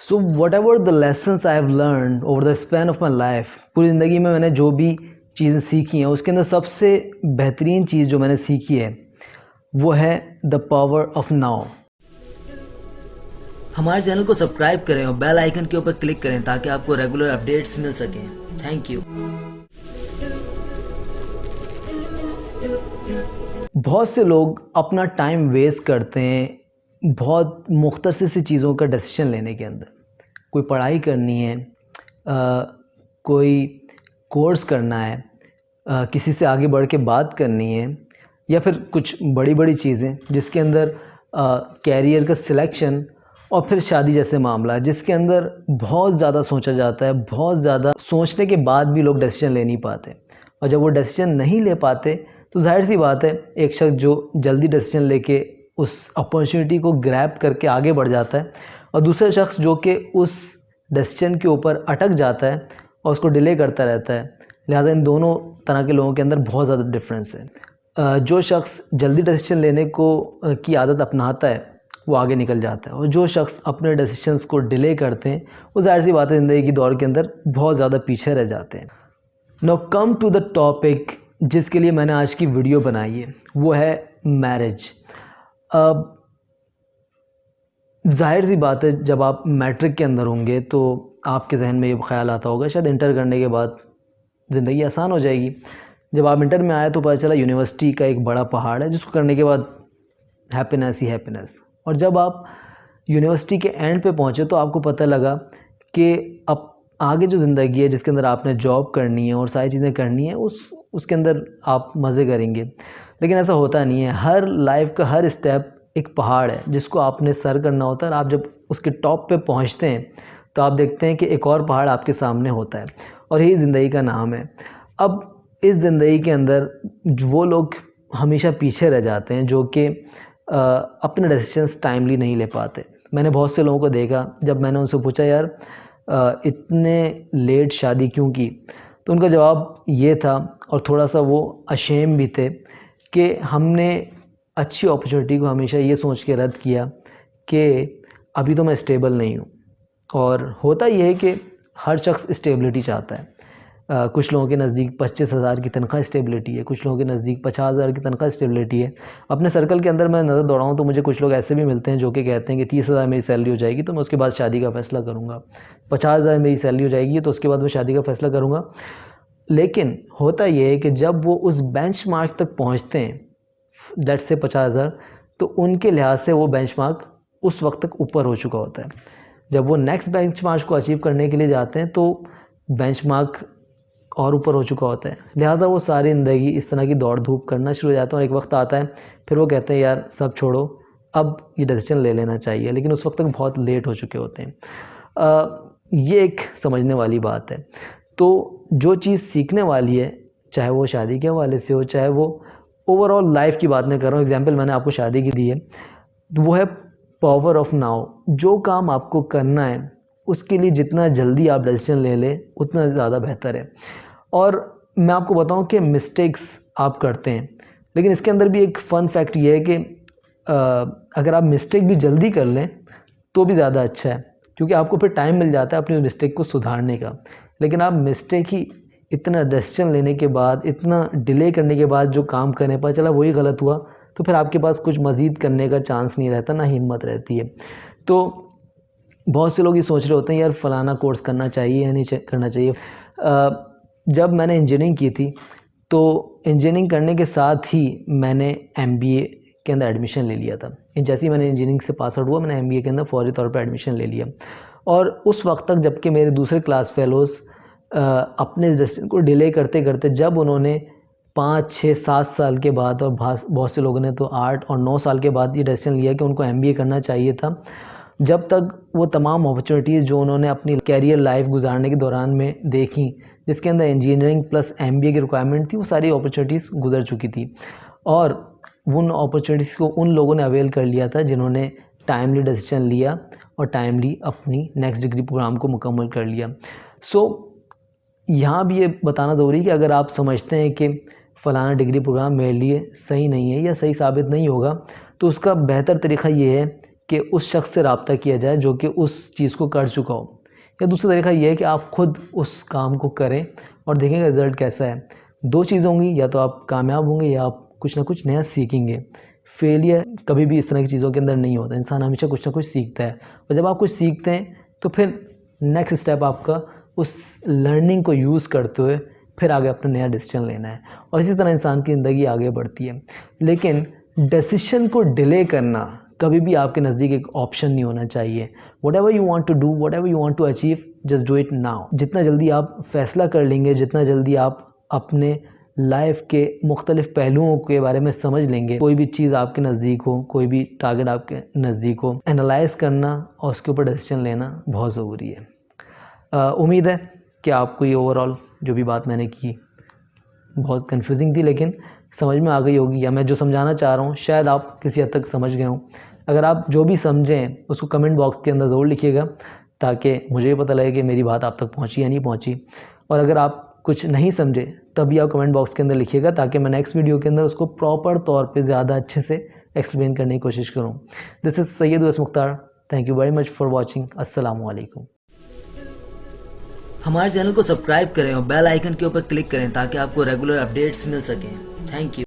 So what ever the lessons I have learn over the span of my life, पूरी ज़िंदगी में मैंने जो भी चीज़ें सीखी हैं उसके अंदर सबसे बेहतरीन चीज़ जो मैंने सीखी है वो है द पावर ऑफ नाउ। हमारे चैनल को सब्सक्राइब करें और बेल आइकन के ऊपर क्लिक करें ताकि आपको रेगुलर अपडेट्स मिल सकें। Thank you. बहुत से लोग अपना टाइम वेस्ट करते हैं बहुत मुख्तसर सी चीज़ों का डिसीजन लेने के अंदर। कोई पढ़ाई करनी है, कोई कोर्स करना है, किसी से आगे बढ़ के बात करनी है, या फिर कुछ बड़ी बड़ी चीज़ें जिसके अंदर कैरियर का सिलेक्शन, और फिर शादी जैसे मामला जिसके अंदर बहुत ज़्यादा सोचा जाता है। बहुत ज़्यादा सोचने के बाद भी लोग डिसीजन ले नहीं पाते, और जब वो डिसीजन नहीं ले पाते तो जाहिर सी बात है एक शख्स जो जल्दी डिसीजन लेके उस अपॉर्चुनिटी को ग्रैब करके आगे बढ़ जाता है, और दूसरा शख्स जो कि उस डिसीजन के ऊपर अटक जाता है और उसको डिले करता रहता है। लिहाजा इन दोनों तरह के लोगों के अंदर बहुत ज़्यादा डिफरेंस है। जो शख्स जल्दी डिसीजन लेने की आदत अपनाता है वो आगे निकल जाता है, और जो शख्स अपने डिसीजंस को डिले करते हैं वो जाहिर सी बात है ज़िंदगी की दौड़ के अंदर बहुत ज़्यादा पीछे रह जाते हैं। Now come to the topic जिसके लिए मैंने आज की वीडियो बनाई है, वो है मैरिज। अब जाहिर सी बात है जब आप मैट्रिक के अंदर होंगे तो आपके जहन में ये ख्याल आता होगा शायद इंटर करने के बाद ज़िंदगी आसान हो जाएगी। जब आप इंटर में आए तो पता चला यूनिवर्सिटी का एक बड़ा पहाड़ है जिसको करने के बाद हैप्पीनेस ही हैप्पीनेस। और जब आप यूनिवर्सिटी के एंड पे पहुँचे तो आपको पता लगा कि अब आगे जो ज़िंदगी है जिसके अंदर आपने जॉब करनी है और सारी चीज़ें करनी है उसके अंदर आप मज़े करेंगे। लेकिन ऐसा होता नहीं है। हर लाइफ का हर स्टेप एक पहाड़ है जिसको आपने सर करना होता है, और आप जब उसके टॉप पे पहुंचते हैं तो आप देखते हैं कि एक और पहाड़ आपके सामने होता है, और यही ज़िंदगी का नाम है। अब इस ज़िंदगी के अंदर वो लोग हमेशा पीछे रह जाते हैं जो कि अपने डिसीजंस टाइमली नहीं ले पाते। मैंने बहुत से लोगों को देखा, जब मैंने उनसे पूछा यार इतने लेट शादी क्यों की, तो उनका जवाब ये था, और थोड़ा सा वो अशेम भी थे, कि हमने अच्छी अपॉर्चुनिटी को हमेशा ये सोच के रद्द किया कि अभी तो मैं स्टेबल नहीं हूँ। और होता ये है कि हर शख्स स्टेबिलिटी चाहता है। कुछ लोगों के नज़दीक 25,000 की तनख्वाह स्टेबिलिटी है, कुछ लोगों के नज़दीक 50,000 की तनख्वाह स्टेबिलिटी है। अपने सर्कल के अंदर मैं नज़र दौड़ाऊँ तो मुझे कुछ लोग ऐसे भी मिलते हैं जो कि कहते हैं कि 30,000 मेरी सैलरी हो जाएगी तो मैं उसके बाद शादी का फ़ैसला करूँगा, 50,000 मेरी सैलरी हो जाएगी तो उसके बाद मैं शादी का फ़ैसला करूँगा। लेकिन होता ये है कि जब वो उस बेंचमार्क तक पहुँचते हैं, लेट्स से 50,000, तो उनके लिहाज से वो बेंचमार्क उस वक्त तक ऊपर हो चुका होता है। जब वो नेक्स्ट बेंचमार्क को अचीव करने के लिए जाते हैं तो बेंचमार्क और ऊपर हो चुका होता है। लिहाजा वो सारी ज़िंदगी इस तरह की दौड़ धूप करना शुरू हो जाते हैं, और एक वक्त आता है फिर वो कहते हैं यार सब छोड़ो, अब ये डिसीजन ले लेना चाहिए, लेकिन उस वक्त तक बहुत लेट हो चुके होते हैं। ये एक समझने वाली बात है। तो जो चीज़ सीखने वाली है, चाहे वो शादी के हवाले से हो, चाहे वो ओवरऑल लाइफ की बात मैं कर रहा हूँ, एग्जाम्पल मैंने आपको शादी की दी है, तो वो है पावर ऑफ नाउ। जो काम आपको करना है उसके लिए जितना जल्दी आप डिसीजन ले लें उतना ज़्यादा बेहतर है। और मैं आपको बताऊं कि मिस्टेक्स आप करते हैं, लेकिन इसके अंदर भी एक फ़न फैक्ट ये है कि अगर आप मिस्टेक भी जल्दी कर लें तो भी ज़्यादा अच्छा है, क्योंकि आपको फिर टाइम मिल जाता है अपनी मिस्टेक को सुधारने का। लेकिन आप मिस्टेक ही इतना डिसीजन लेने के बाद, इतना डिले करने के बाद जो काम करने पर चला वही गलत हुआ, तो फिर आपके पास कुछ मज़ीद करने का चांस नहीं रहता, ना हिम्मत रहती है। तो बहुत से लोग ये सोच रहे होते हैं यार फ़लाना कोर्स करना चाहिए या नहीं करना चाहिए। जब मैंने इंजीनियरिंग की थी तो इंजीनियरिंग करने के साथ ही मैंने एमबीए के अंदर एडमिशन ले लिया था। जैसे ही मैंने इंजीनियरिंग से पास आउट हुआ मैंने एमबीए के अंदर फौरी तौर पर एडमिशन ले लिया। और उस वक्त तक जबकि मेरे दूसरे क्लास फेलोज़ अपने डिसीजन को डिले करते करते, जब उन्होंने 5, 6, 7 साल के बाद, और बहुत से लोगों ने तो 8 और 9 साल के बाद ये डिसीजन लिया कि उनको एमबीए करना चाहिए था, जब तक वो तमाम अपॉर्चुनिटीज़ जो उन्होंने अपनी कैरियर लाइफ गुजारने के दौरान में देखी, जिसके अंदर इंजीनियरिंग प्लस एमबीए की रिक्वायरमेंट थी, वो सारी अपॉर्चुनिटीज़ गुजर चुकी थी। और उन अपॉर्चुनिटीज़ को उन लोगों ने अवेल कर लिया था जिन्होंने टाइमली डिसीजन लिया और टाइमली अपनी नेक्स्ट डिग्री प्रोग्राम को मुकम्मल कर लिया। सो यहाँ भी ये बताना ज़रूरी है कि अगर आप समझते हैं कि फ़लाना डिग्री प्रोग्राम मेरे लिए सही नहीं है या सही साबित नहीं होगा, तो उसका बेहतर तरीक़ा ये है कि उस शख्स से रब्ता किया जाए जो कि उस चीज़ को कर चुका हो, या दूसरा तरीका ये है कि आप खुद उस काम को करें और देखेंगे रिज़ल्ट कैसा है। दो चीज़ होंगी, या तो आप कामयाब होंगे या आप कुछ ना कुछ नया सीखेंगे। फेलियर कभी भी इस तरह की चीज़ों के अंदर नहीं होता, इंसान हमेशा कुछ ना कुछ सीखता है, और जब आप कुछ सीखते हैं तो फिर नेक्स्ट स्टेप आपका उस लर्निंग को यूज़ करते हुए फिर आगे अपना नया डिसीजन लेना है, और इसी तरह इंसान की ज़िंदगी आगे बढ़ती है। लेकिन डिसीजन को डिले करना कभी भी आपके नज़दीक एक ऑप्शन नहीं होना चाहिए। Whatever you want to do, whatever you want to achieve, just do it now. जितना जल्दी आप फैसला कर लेंगे, जितना जल्दी आप अपने लाइफ के मुख्तलिफ पहलुओं के बारे में समझ लेंगे, कोई भी चीज़ आपके नज़दीक हो, कोई भी टारगेट आपके नज़दीक हो, एनालाइज करना और उसके ऊपर डिसीजन लेना बहुत ज़रूरी है। उम्मीद है कि आपको ये ओवरऑल जो भी बात मैंने की बहुत कंफ्यूजिंग थी, लेकिन समझ में आ गई होगी, या मैं जो समझाना चाह रहा हूँ शायद आप किसी हद तक समझ गए हों। अगर आप जो भी समझें उसको कमेंट बॉक्स के अंदर ज़रूर लिखिएगा, ताकि मुझे ये पता लगे कि मेरी बात आप तक पहुँची या नहीं पहुँची। और अगर आप कुछ नहीं समझे तब भी आप कमेंट बॉक्स के अंदर लिखिएगा, ताकि मैं नेक्स्ट वीडियो के अंदर उसको प्रॉपर तौर पे ज़्यादा अच्छे से एक्सप्लेन करने की कोशिश करूँ। This is Syed Uwais Mukhtar, thank you very much for watching. अस्सलामु अलैकुम। हमारे चैनल को सब्सक्राइब करें और बेल आइकन के ऊपर क्लिक करें ताकि आपको रेगुलर अपडेट्स मिल सकें। Thank you.